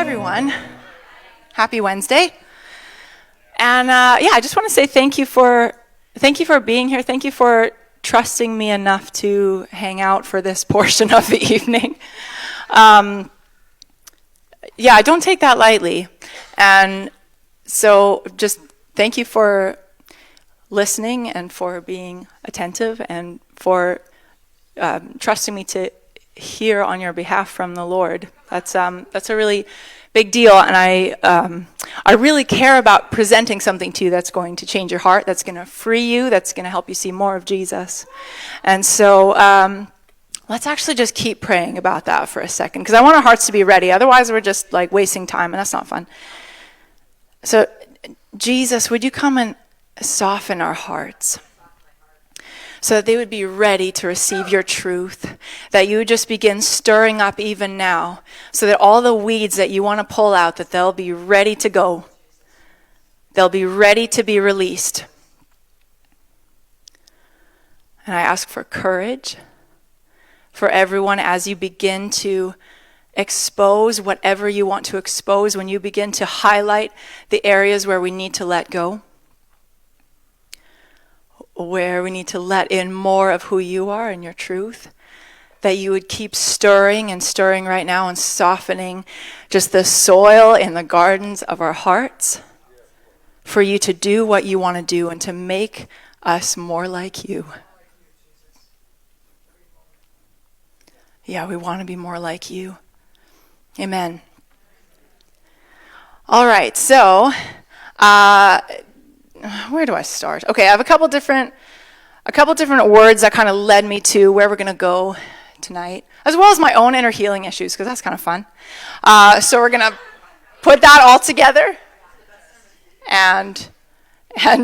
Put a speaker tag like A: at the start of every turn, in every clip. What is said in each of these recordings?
A: Hi, everyone. Happy Wednesday. And I just want to say thank you for being here. Thank you for trusting me enough to hang out for this portion of the evening. I don't take that lightly. And so just thank you for listening and for being attentive and for trusting me to hear on your behalf from the Lord. That's a really big deal, and I really care about presenting something to you that's going to change your heart, that's going to free you, that's going to help you see more of Jesus. And so let's actually just keep praying about that for a second, because I want our hearts to be ready. Otherwise, we're just like wasting time, and that's not fun. So, Jesus, would you come and soften our hearts, so that they would be ready to receive your truth, that you would just begin stirring up even now, so that all the weeds that you want to pull out, that they'll be ready to go. They'll be ready to be released. And I ask for courage for everyone as you begin to expose whatever you want to expose, when you begin to highlight the areas where we need to let go, where we need to let in more of who you are and your truth, that you would keep stirring and stirring right now and softening just the soil in the gardens of our hearts for you to do what you want to do and to make us more like you. Yeah, we want to be more like you. Amen. All right, so where do I start? Okay, I have a couple different words that kind of led me to where we're going to go tonight, as well as my own inner healing issues, because that's kind of fun. So we're going to put that all together and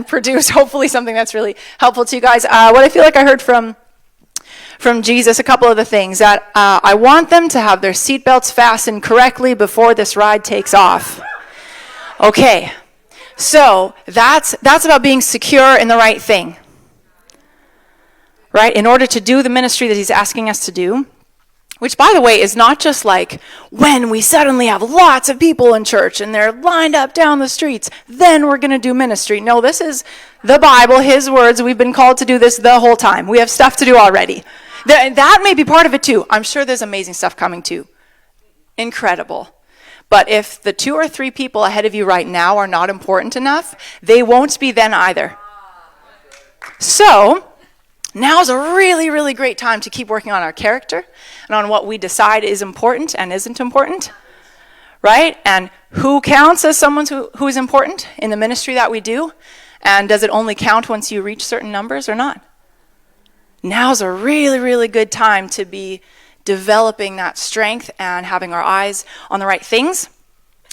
A: produce hopefully something that's really helpful to you guys. What I feel like I heard from Jesus, a couple of the things that I want them to have their seatbelts fastened correctly before this ride takes off. Okay. So that's about being secure in the right thing, right? In order to do the ministry that he's asking us to do, which, by the way, is not just like when we suddenly have lots of people in church and they're lined up down the streets, then we're going to do ministry. No, this is the Bible, his words. We've been called to do this the whole time. We have stuff to do already. That may be part of it too. I'm sure there's amazing stuff coming too. Incredible. But if the 2 or 3 people ahead of you right now are not important enough, they won't be then either. So, now is a really, really great time to keep working on our character and on what we decide is important and isn't important, right? And who counts as someone who is important in the ministry that we do? And does it only count once you reach certain numbers or not? Now is a really, really good time to be developing that strength and having our eyes on the right things,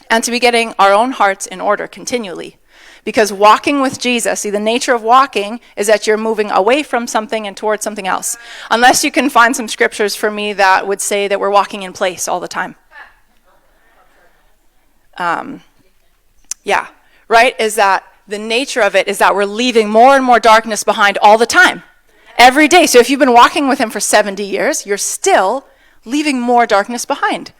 A: and to be getting our own hearts in order continually. Because walking with Jesus, see, the nature of walking is that you're moving away from something and towards something else. Unless you can find some scriptures for me that would say that we're walking in place all the time. Right? Is that the nature of it is that we're leaving more and more darkness behind all the time. Every day. So if you've been walking with him for 70 years, you're still leaving more darkness behind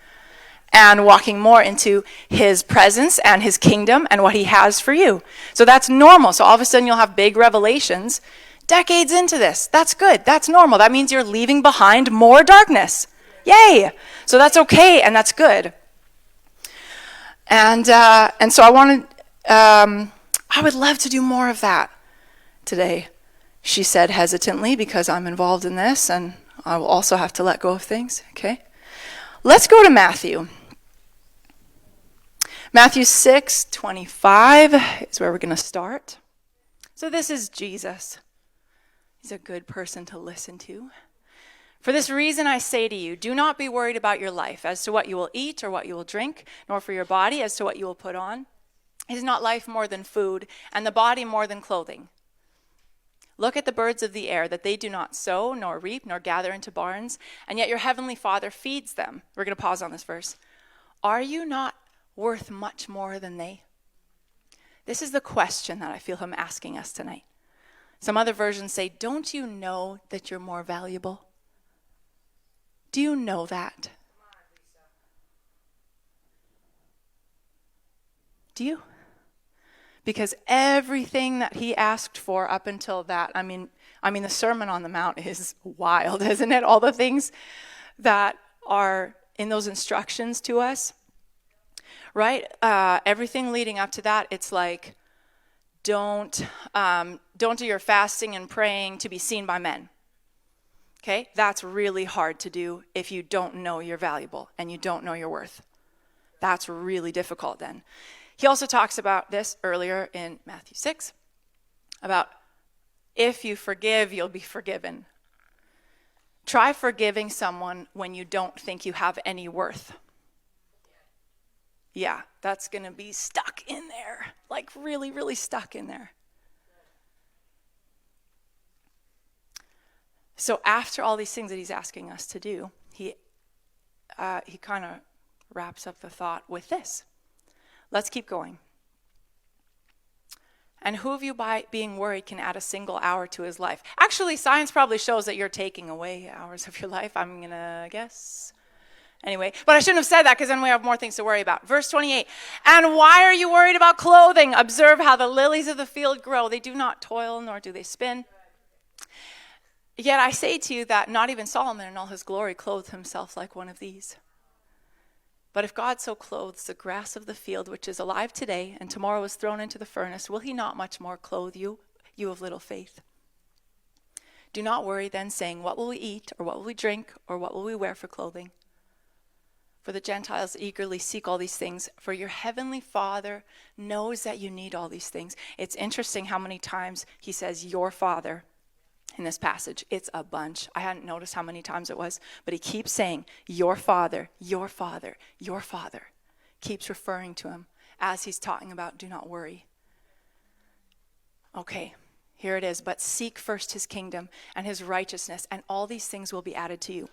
A: and walking more into his presence and his kingdom and what he has for you. So that's normal. So all of a sudden you'll have big revelations decades into this. That's good. That's normal. That means you're leaving behind more darkness. Yay. So that's okay and that's good. And so I would love to do more of that today. She said hesitantly, because I'm involved in this and I will also have to let go of things. Okay. Let's go to Matthew. Matthew 6:25 is where we're going to start. So this is Jesus. He's a good person to listen to. For this reason I say to you, do not be worried about your life as to what you will eat or what you will drink, nor for your body as to what you will put on. Is not life more than food, and the body more than clothing? Look at the birds of the air, that they do not sow, nor reap, nor gather into barns, and yet your heavenly Father feeds them. We're going to pause on this verse. Are you not worth much more than they? This is the question that I feel him asking us tonight. Some other versions say, don't you know that you're more valuable? Do you know that? Do you? Because everything that he asked for up until that, I mean, the Sermon on the Mount is wild, isn't it? All the things that are in those instructions to us, right? Everything leading up to that, it's like, don't do your fasting and praying to be seen by men. Okay? That's really hard to do if you don't know you're valuable and you don't know your worth. That's really difficult then. He also talks about this earlier in Matthew 6, about if you forgive, you'll be forgiven. Try forgiving someone when you don't think you have any worth. Yeah, that's going to be stuck in there, like really, really stuck in there. So after all these things that he's asking us to do, he kind of wraps up the thought with this. Let's keep going. And who of you by being worried can add a single hour to his life? Actually, science probably shows that you're taking away hours of your life, I'm going to guess. Anyway, but I shouldn't have said that because then we have more things to worry about. Verse 28, and why are you worried about clothing? Observe how the lilies of the field grow. They do not toil, nor do they spin. Yet I say to you that not even Solomon in all his glory clothed himself like one of these. But if God so clothes the grass of the field, which is alive today and tomorrow is thrown into the furnace, will he not much more clothe you, you of little faith? Do not worry then, saying, what will we eat, or what will we drink, or what will we wear for clothing? For the Gentiles eagerly seek all these things, for your heavenly Father knows that you need all these things. It's interesting how many times he says, your Father, in this passage. It's a bunch. I hadn't noticed how many times it was, but he keeps saying, your Father, your Father, your Father. Keeps referring to him as he's talking about, do not worry. Okay, here it is. But seek first his kingdom and his righteousness, and all these things will be added to you.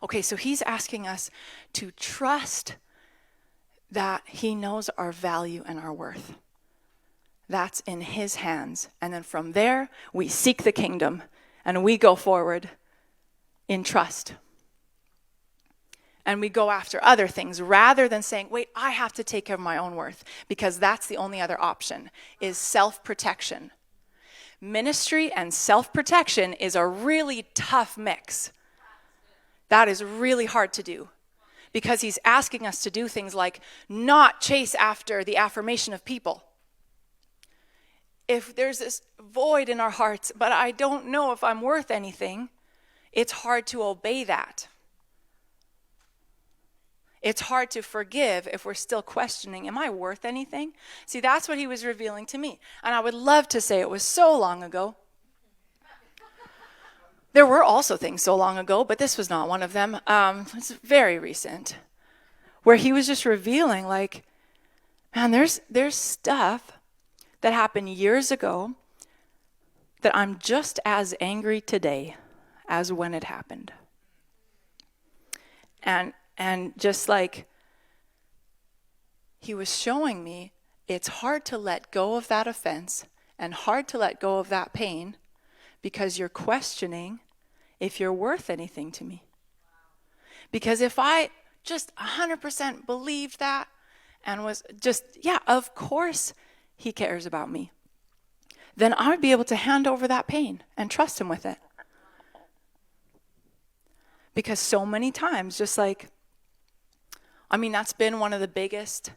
A: Okay, so he's asking us to trust that he knows our value and our worth. That's in his hands. And then from there, we seek the kingdom and we go forward in trust. And we go after other things rather than saying, wait, I have to take care of my own worth, because that's the only other option, is self-protection. Ministry and self-protection is a really tough mix. That is really hard to do, because he's asking us to do things like not chase after the affirmation of people. If there's this void in our hearts, but I don't know if I'm worth anything, it's hard to obey that. It's hard to forgive if we're still questioning, am I worth anything? See, that's what he was revealing to me. And I would love to say it was so long ago. There were also things so long ago, but this was not one of them. It's very recent, where he was just revealing, like, man, there's stuff that happened years ago that I'm just as angry today as when it happened. And just like he was showing me, it's hard to let go of that offense and hard to let go of that pain, because you're questioning if you're worth anything to me. Because if I just 100% believed that and was just, yeah, of course he cares about me, then I would be able to hand over that pain and trust him with it. Because so many times, just like, I mean, that's been one of the biggest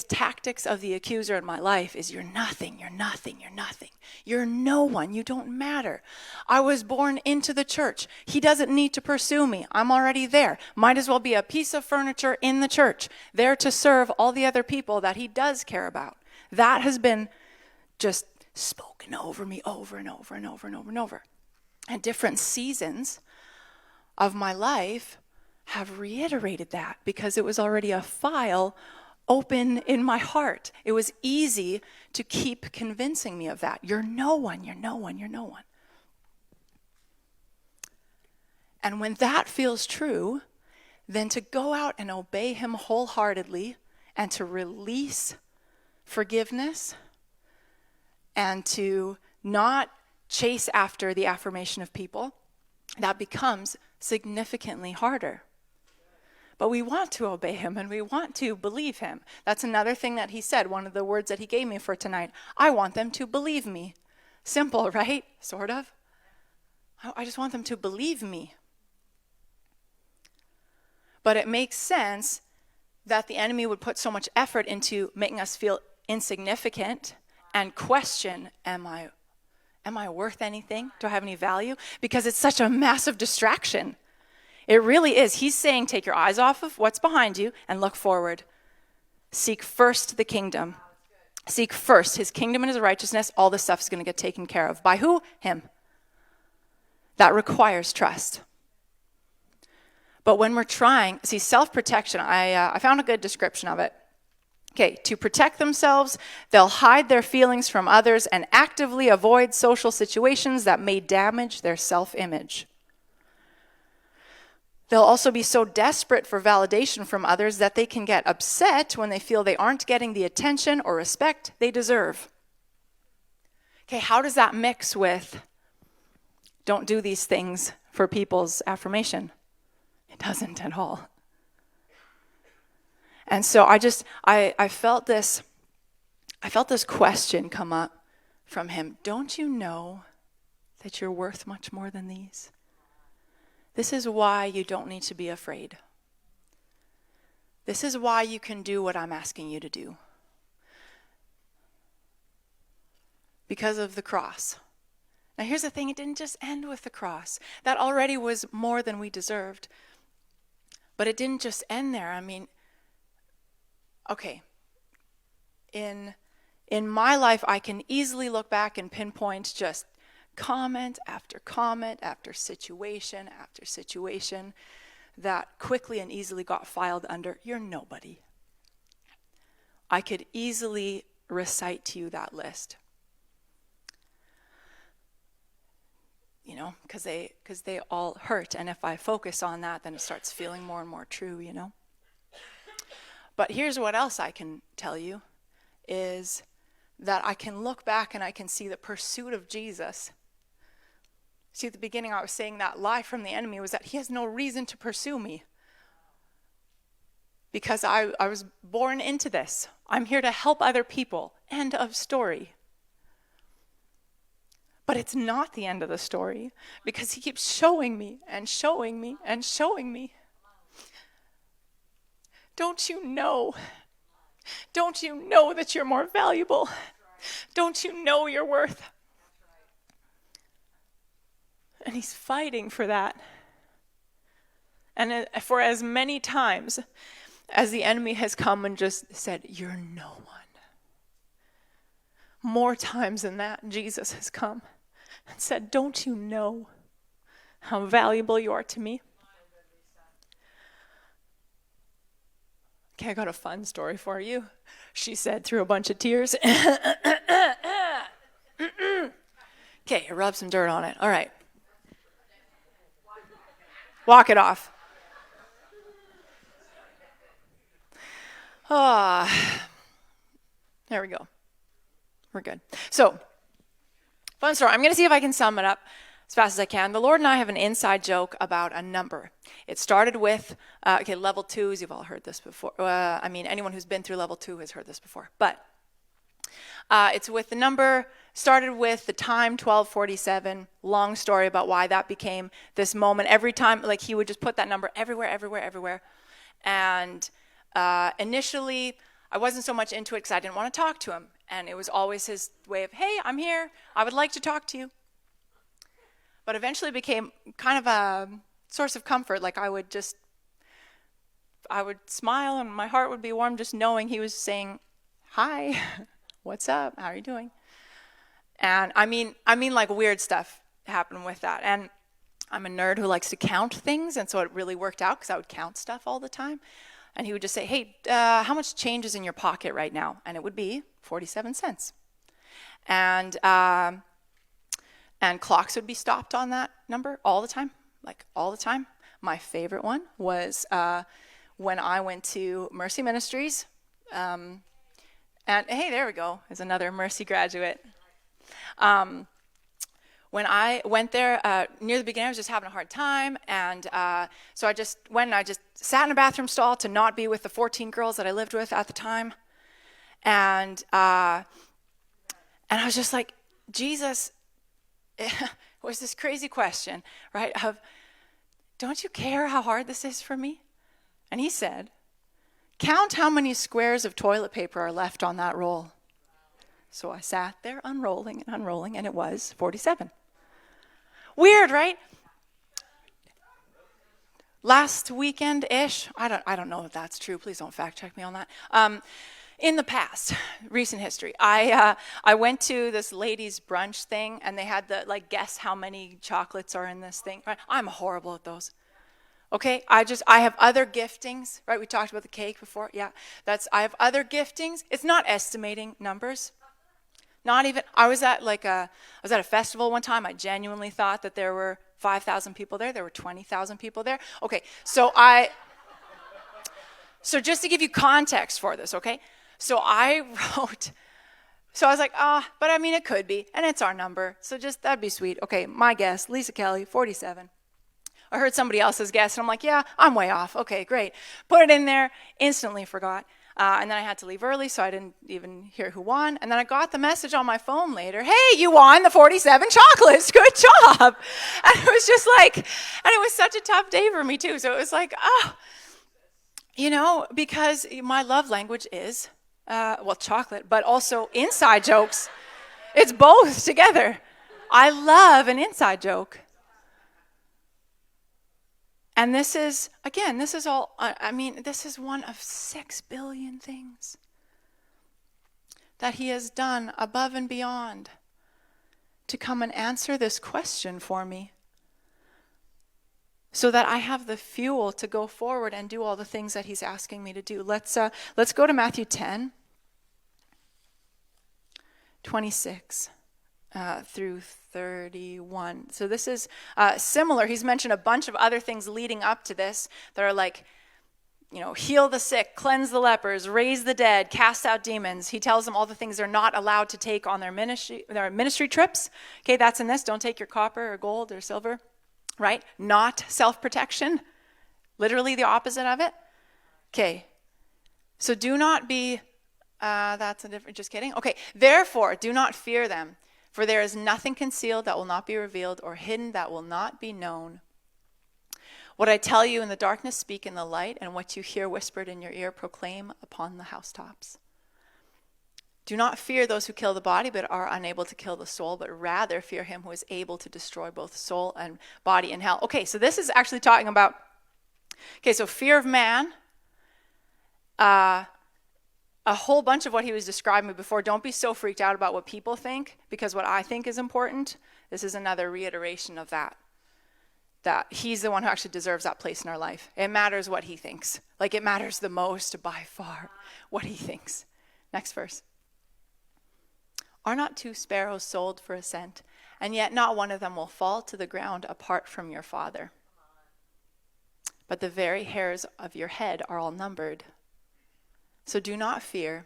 A: tactics of the accuser in my life is, you're nothing, you're nothing, you're nothing. You're no one, you don't matter. I was born into the church. He doesn't need to pursue me. I'm already there. Might as well be a piece of furniture in the church, there to serve all the other people that he does care about. That has been just spoken over me over and over and over and over and over. And different seasons of my life have reiterated that, because it was already a file open in my heart. It was easy to keep convincing me of that. You're no one, you're no one, you're no one. And when that feels true, then to go out and obey him wholeheartedly and to release forgiveness and to not chase after the affirmation of people, that becomes significantly harder. But we want to obey him and we want to believe him. That's another thing that he said, one of the words that he gave me for tonight. I want them to believe me. Simple, right? Sort of. I just want them to believe me. But it makes sense that the enemy would put so much effort into making us feel insignificant and question, am I worth anything? Do I have any value? Because it's such a massive distraction. It really is. He's saying, take your eyes off of what's behind you and look forward. Seek first the kingdom. Seek first his kingdom and his righteousness. All this stuff is going to get taken care of. By who? Him. That requires trust. But when we're trying, see, self-protection, I found a good description of it. Okay, to protect themselves, they'll hide their feelings from others and actively avoid social situations that may damage their self-image. They'll also be so desperate for validation from others that they can get upset when they feel they aren't getting the attention or respect they deserve. Okay, how does that mix with don't do these things for people's affirmation? It doesn't at all. And so I felt this question come up from him. Don't you know that you're worth much more than these? This is why you don't need to be afraid. This is why you can do what I'm asking you to do. Because of the cross. Now here's the thing, it didn't just end with the cross. That already was more than we deserved. But it didn't just end there. I mean, okay, in my life, I can easily look back and pinpoint just comment after situation that quickly and easily got filed under, you're nobody. I could easily recite to you that list. You know, because they all hurt. And if I focus on that, then it starts feeling more and more true, you know. But here's what else I can tell you, is that I can look back and I can see the pursuit of Jesus. See, at the beginning I was saying that lie from the enemy was that he has no reason to pursue me. Because I was born into this. I'm here to help other people. End of story. But it's not the end of the story, because he keeps showing me and showing me and showing me. Don't you know? Don't you know that you're more valuable? Don't you know your worth? And he's fighting for that. And for as many times as the enemy has come and just said, you're no one. More times than that, Jesus has come and said, don't you know how valuable you are to me? Okay, I got a fun story for you. She said through a bunch of tears. Okay, rub some dirt on it. All right. Walk it off. There we go. We're good. So, fun story. I'm going to see if I can sum it up as fast as I can. The Lord and I have an inside joke about a number. It started with, level 2s. You've all heard this before. Anyone who's been through level 2 has heard this before. But it's with the number, started with the time 1247. Long story about why that became this moment. Every time, like he would just put that number everywhere. And initially, I wasn't so much into it because I didn't want to talk to him. And it was always his way of, hey, I'm here. I would like to talk to you. But eventually it became kind of a source of comfort. Like I would smile and my heart would be warm just knowing he was saying, hi, what's up? How are you doing? And I mean like weird stuff happened with that. And I'm a nerd who likes to count things. And so it really worked out because I would count stuff all the time. And he would just say, hey, how much change is in your pocket right now? And it would be 47 cents. And clocks would be stopped on that number all the time, like all the time. My favorite one was when I went to Mercy Ministries. And hey, there we go. There's another Mercy graduate. When I went there, near the beginning, I was just having a hard time. And so I just went and I just sat in a bathroom stall to not be with the 14 girls that I lived with at the time. And I was just like, Jesus, it was this crazy question, right? Of, don't you care how hard this is for me? And he said, count how many squares of toilet paper are left on that roll. So I sat there unrolling, and it was 47. Weird, right? Last weekend-ish, I don't know if that's true. Please don't fact check me on that. In the past, recent history, I went to this ladies' brunch thing, and they had the, like, guess how many chocolates are in this thing. Right? I'm horrible at those. Okay, I have other giftings, right? We talked about the cake before. Yeah, I have other giftings. It's not estimating numbers. Not even, I was at a festival one time. I genuinely thought that there were 5,000 people there. There were 20,000 people there. Okay, so just to give you context for this, okay? So I was like, but I mean, it could be, and it's our number. So just, that'd be sweet. Okay, my guess, Lisa Kelly, 47. I heard somebody else's guess, and I'm like, yeah, I'm way off. Okay, great. Put it in there, instantly forgot. And then I had to leave early, so I didn't even hear who won. And then I got the message on my phone later, hey, you won the 47 chocolates. Good job. And it was just like, and it was such a tough day for me, too. So it was like, because my love language is, chocolate, but also inside jokes. It's both together. I love an inside joke. And this is one of 6 billion things that he has done above and beyond to come and answer this question for me so that I have the fuel to go forward and do all the things that he's asking me to do. Let's go to Matthew 10, 26. Through 31. So this is similar. He's mentioned a bunch of other things leading up to this that are like, heal the sick, cleanse the lepers, raise the dead, cast out demons. He tells them all the things they're not allowed to take on their ministry trips. Okay, that's in this. Don't take your copper or gold or silver, right? Not self-protection. Literally the opposite of it. Okay, so do not be, just kidding. Okay, therefore, do not fear them. For there is nothing concealed that will not be revealed, or hidden that will not be known. What I tell you in the darkness, speak in the light, and what you hear whispered in your ear, proclaim upon the housetops. Do not fear those who kill the body, but are unable to kill the soul, but rather fear him who is able to destroy both soul and body in hell. Okay, so this is actually talking about, so fear of man, a whole bunch of what he was describing before. Don't be so freaked out about what people think, because what I think is important. This is another reiteration of that he's the one who actually deserves that place in our life. It matters what he thinks. Like, it matters the most by far what he thinks. Next verse. Are not 2 sparrows sold for a cent, and yet not one of them will fall to the ground apart from your Father? But the very hairs of your head are all numbered. So do not fear.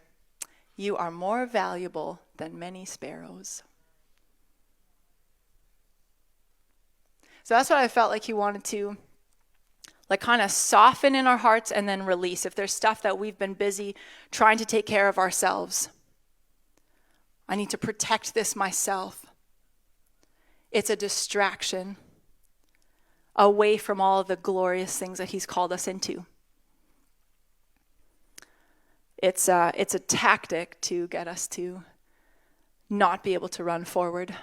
A: You are more valuable than many sparrows. So that's what I felt like he wanted to kind of soften in our hearts and then release. If there's stuff that we've been busy trying to take care of ourselves, I need to protect this myself. It's a distraction away from all the glorious things that he's called us into. It's a tactic to get us to not be able to run forward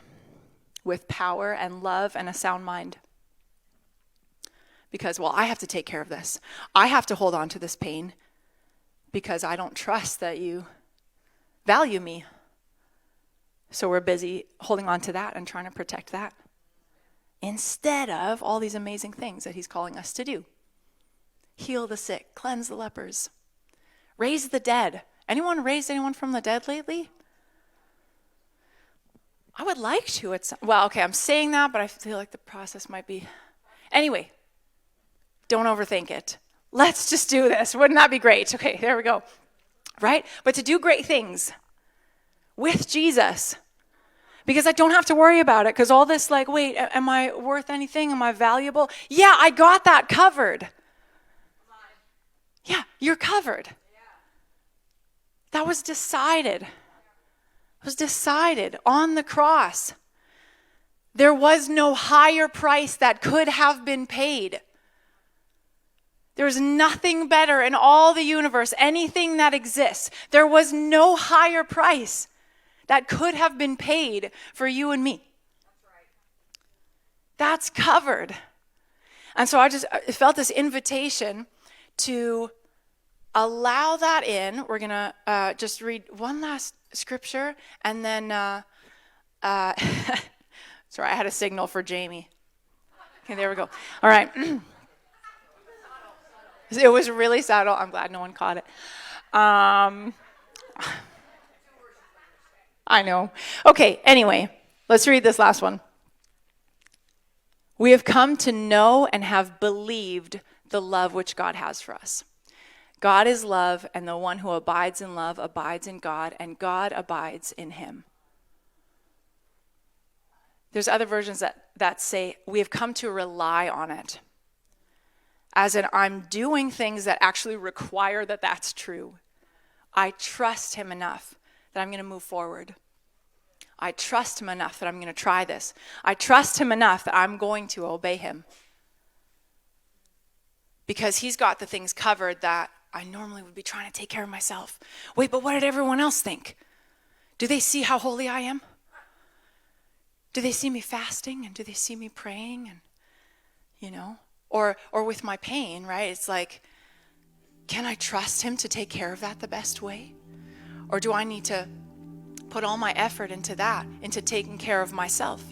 A: with power and love and a sound mind. Because, I have to take care of this. I have to hold on to this pain because I don't trust that you value me. So we're busy holding on to that and trying to protect that instead of all these amazing things that he's calling us to do. Heal the sick, cleanse the lepers, raise the dead. Anyone raised anyone from the dead lately? I would like to. I'm saying that, but I feel like the process might be. Anyway, don't overthink it. Let's just do this. Wouldn't that be great? Okay, there we go. Right? But to do great things with Jesus, Because I don't have to worry about it. Because all this like, wait, am I worth anything? Am I valuable? Yeah, I got that covered. Yeah, you're covered. That was decided. It was decided on the cross. There was no higher price that could have been paid. There's nothing better in all the universe, anything that exists. There was no higher price that could have been paid for you and me. That's covered. And so I felt this invitation to allow that in. We're going to just read one last scripture, and then, sorry, I had a signal for Jamie. Okay, there we go. All right. It was really subtle. I'm glad no one caught it. I know. Okay, anyway, let's read this last one. We have come to know and have believed the love which God has for us. God is love, and the one who abides in love abides in God, and God abides in him. There's other versions that say we have come to rely on it. As in, I'm doing things that actually require that that's true. I trust him enough that I'm going to move forward. I trust him enough that I'm going to try this. I trust him enough that I'm going to obey him. Because he's got the things covered that I normally would be trying to take care of myself. Wait, but what did everyone else think? Do they see how holy I am? Do they see me fasting, and do they see me praying, and or with my pain, right? It's like, can I trust him to take care of that the best way? Or do I need to put all my effort into that, into taking care of myself?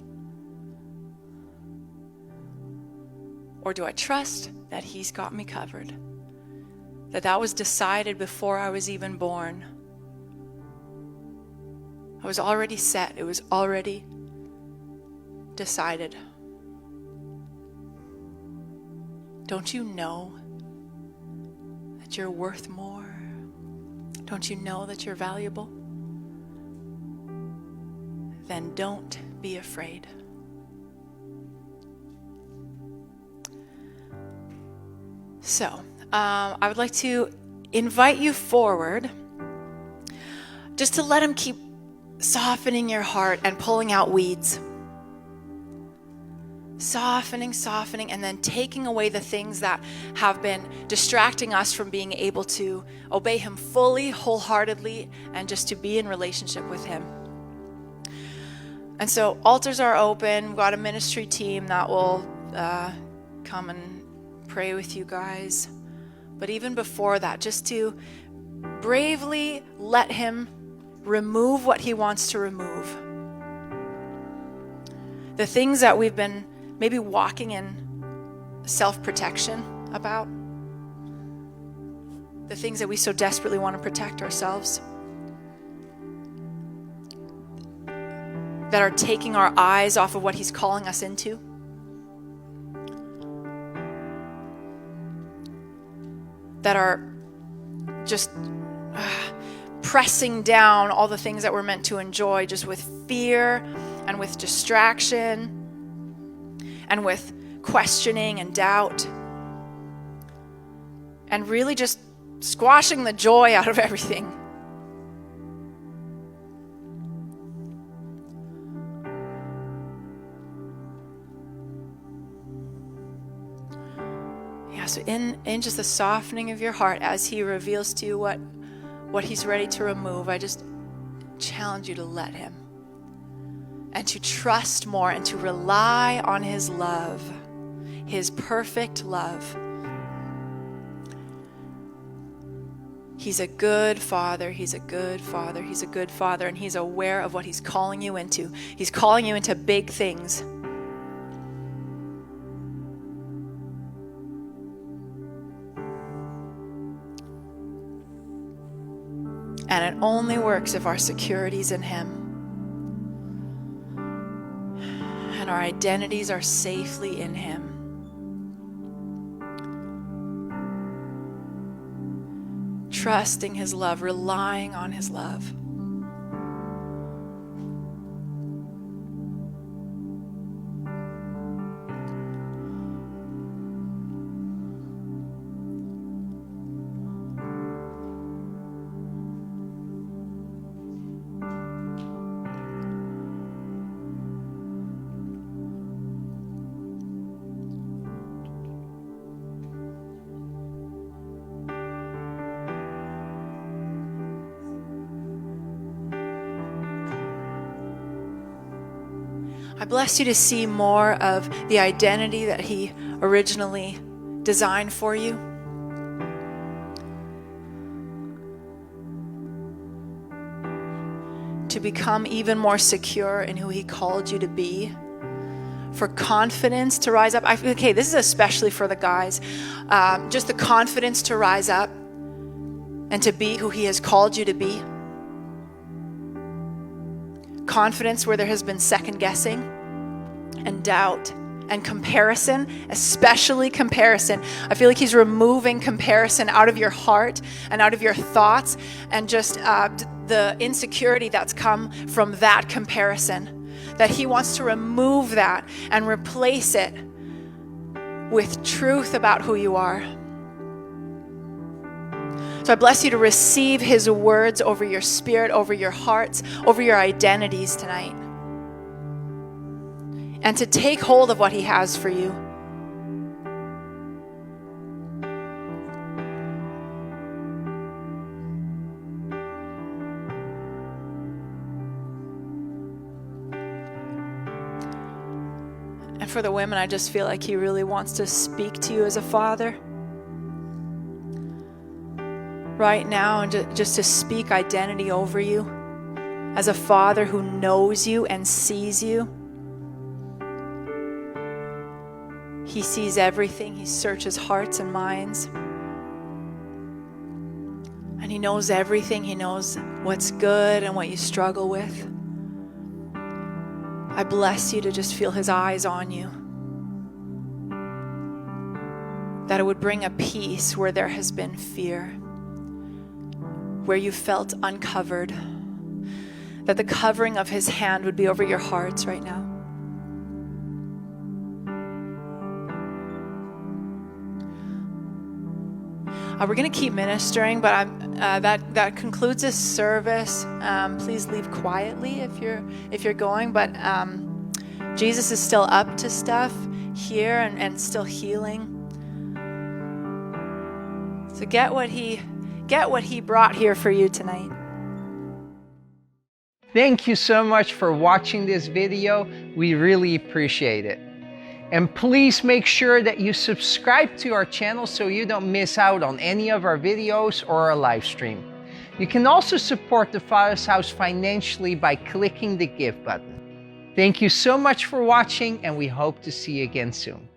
A: Or do I trust that he's got me covered? That was decided before I was even born. I was already set. It was already decided. Don't you know that you're worth more? Don't you know that you're valuable? Then don't be afraid. So, I would like to invite you forward just to let him keep softening your heart and pulling out weeds. Softening, and then taking away the things that have been distracting us from being able to obey him fully, wholeheartedly, and just to be in relationship with him. And so altars are open. We've got a ministry team that will come and pray with you guys. But even before that, just to bravely let him remove what he wants to remove. The things that we've been maybe walking in self-protection about. The things that we so desperately want to protect ourselves. That are taking our eyes off of what he's calling us into. That are just pressing down all the things that we're meant to enjoy, just with fear and with distraction and with questioning and doubt, and really just squashing the joy out of everything. Yeah, so in just the softening of your heart as he reveals to you what he's ready to remove, I just challenge you to let him. And to trust more and to rely on his love, his perfect love. He's a good father, he's a good father, he's a good father, and he's aware of what he's calling you into. He's calling you into big things. And it only works if our security's in him. And our identities are safely in him. Trusting his love, relying on his love. I bless you to see more of the identity that He originally designed for you. To become even more secure in who He called you to be. For confidence to rise up. Okay, this is especially for the guys. Just the confidence to rise up and to be who He has called you to be. Confidence where there has been second guessing and doubt and comparison, especially comparison. I feel like He's removing comparison out of your heart and out of your thoughts, and just the insecurity that's come from that comparison. That He wants to remove that and replace it with truth about who you are. So I bless you to receive His words over your spirit, over your hearts, over your identities tonight. And to take hold of what He has for you. And for the women, I just feel like He really wants to speak to you as a father right now, and just to speak identity over you as a father who knows you and sees you. He sees everything. He searches hearts and minds. And He knows everything. He knows what's good and what you struggle with. I bless you to just feel His eyes on you. That it would bring a peace where there has been fear, where you felt uncovered. That the covering of His hand would be over your hearts right now. We're going to keep ministering, but that concludes this service. Please leave quietly if you're going. But Jesus is still up to stuff here and still healing. So get what he brought here for you tonight.
B: Thank you so much for watching this video. We really appreciate it. And please make sure that you subscribe to our channel so you don't miss out on any of our videos or our live stream. You can also support the Father's House financially by clicking the Give button. Thank you so much for watching, and we hope to see you again soon.